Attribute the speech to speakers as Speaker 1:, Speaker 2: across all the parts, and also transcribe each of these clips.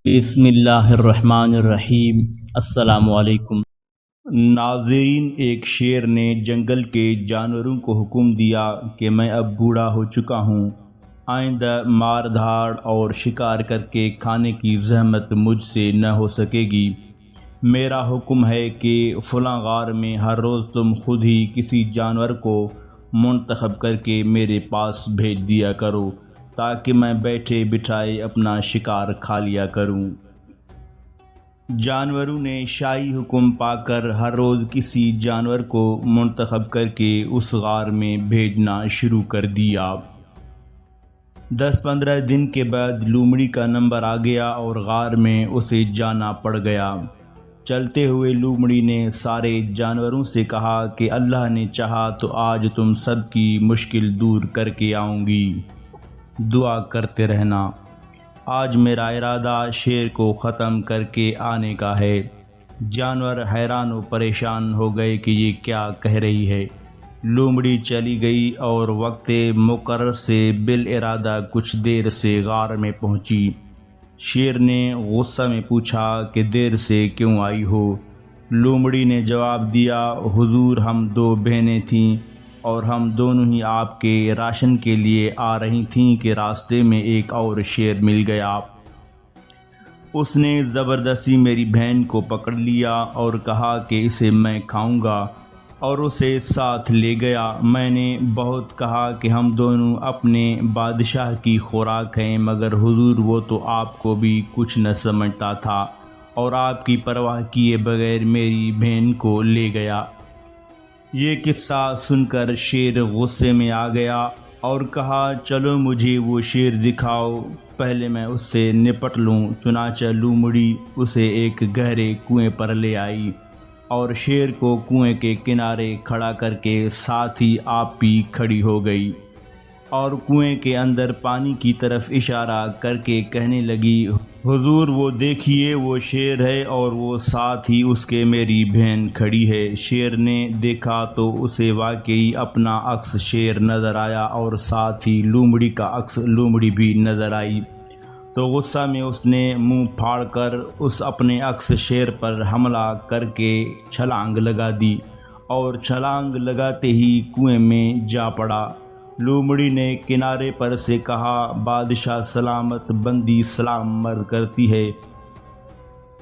Speaker 1: بسم اللہ الرحمن الرحیم۔ السلام علیکم ناظرین، ایک شیر نے جنگل کے جانوروں کو حکم دیا کہ میں اب بوڑھا ہو چکا ہوں، آئندہ مار دھاڑ اور شکار کر کے کھانے کی زحمت مجھ سے نہ ہو سکے گی۔ میرا حکم ہے کہ فلاں غار میں ہر روز تم خود ہی کسی جانور کو منتخب کر کے میرے پاس بھیج دیا کرو تاکہ میں بیٹھے بٹھائے اپنا شکار کھا لیا کروں۔ جانوروں نے شاہی حکم پا کر ہر روز کسی جانور کو منتخب کر کے اس غار میں بھیجنا شروع کر دیا۔ 10-15 دن کے بعد لومڑی کا نمبر آ گیا اور غار میں اسے جانا پڑ گیا۔ چلتے ہوئے لومڑی نے سارے جانوروں سے کہا کہ اللہ نے چاہا تو آج تم سب کی مشکل دور کر کے آؤں گی، دعا کرتے رہنا۔ آج میرا ارادہ شیر کو ختم کر کے آنے کا ہے۔ جانور حیران و پریشان ہو گئے کہ یہ کیا کہہ رہی ہے۔ لومڑی چلی گئی اور وقت مقرر سے بالارادہ کچھ دیر سے غار میں پہنچی۔ شیر نے غصہ میں پوچھا کہ دیر سے کیوں آئی ہو؟ لومڑی نے جواب دیا، حضور ہم 2 بہنیں تھیں اور ہم دونوں ہی آپ کے راشن کے لیے آ رہی تھیں کہ راستے میں ایک اور شیر مل گیا۔ اس نے زبردستی میری بہن کو پکڑ لیا اور کہا کہ اسے میں کھاؤں گا، اور اسے ساتھ لے گیا۔ میں نے بہت کہا کہ ہم دونوں اپنے بادشاہ کی خوراک ہیں، مگر حضور وہ تو آپ کو بھی کچھ نہ سمجھتا تھا اور آپ کی پرواہ کیے بغیر میری بہن کو لے گیا۔ یہ قصہ سن کر شیر غصے میں آ گیا اور کہا، چلو مجھے وہ شیر دکھاؤ، پہلے میں اس سے نپٹ لوں۔ چنانچہ لومڑی اسے ایک گہرے کنویں پر لے آئی اور شیر کو کنویں کے کنارے کھڑا کر کے ساتھ ہی آپ بھی کھڑی ہو گئی اور کنویں کے اندر پانی کی طرف اشارہ کر کے کہنے لگی، حضور وہ دیکھیے وہ شیر ہے اور وہ ساتھ ہی اس کے میری بہن کھڑی ہے۔ شیر نے دیکھا تو اسے واقعی اپنا عکس شیر نظر آیا اور ساتھ ہی لومڑی کا عکس لومڑی بھی نظر آئی، تو غصہ میں اس نے منہ پھاڑ کر اس اپنے عکس شیر پر حملہ کر کے چھلانگ لگا دی اور چھلانگ لگاتے ہی کنویں میں جا پڑا۔ لومڑی نے کنارے پر سے کہا، بادشاہ سلامت، بندی سلام مرد کرتی ہے،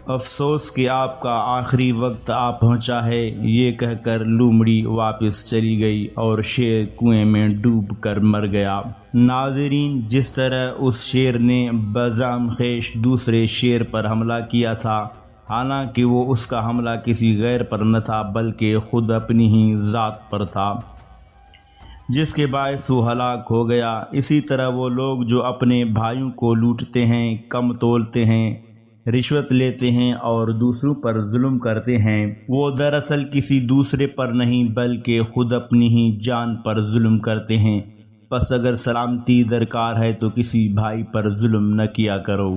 Speaker 1: افسوس کہ آپ کا آخری وقت آ پہنچا ہے۔ یہ کہہ کر لومڑی واپس چلی گئی اور شیر کنویں میں ڈوب کر مر گیا۔ ناظرین، جس طرح اس شیر نے بزعم خیش دوسرے شیر پر حملہ کیا تھا، حالانکہ وہ اس کا حملہ کسی غیر پر نہ تھا بلکہ خود اپنی ہی ذات پر تھا، جس کے باعث وہ ہلاک ہو گیا، اسی طرح وہ لوگ جو اپنے بھائیوں کو لوٹتے ہیں، کم تولتے ہیں، رشوت لیتے ہیں اور دوسروں پر ظلم کرتے ہیں، وہ دراصل کسی دوسرے پر نہیں بلکہ خود اپنی ہی جان پر ظلم کرتے ہیں۔ پس اگر سلامتی درکار ہے تو کسی بھائی پر ظلم نہ کیا کرو۔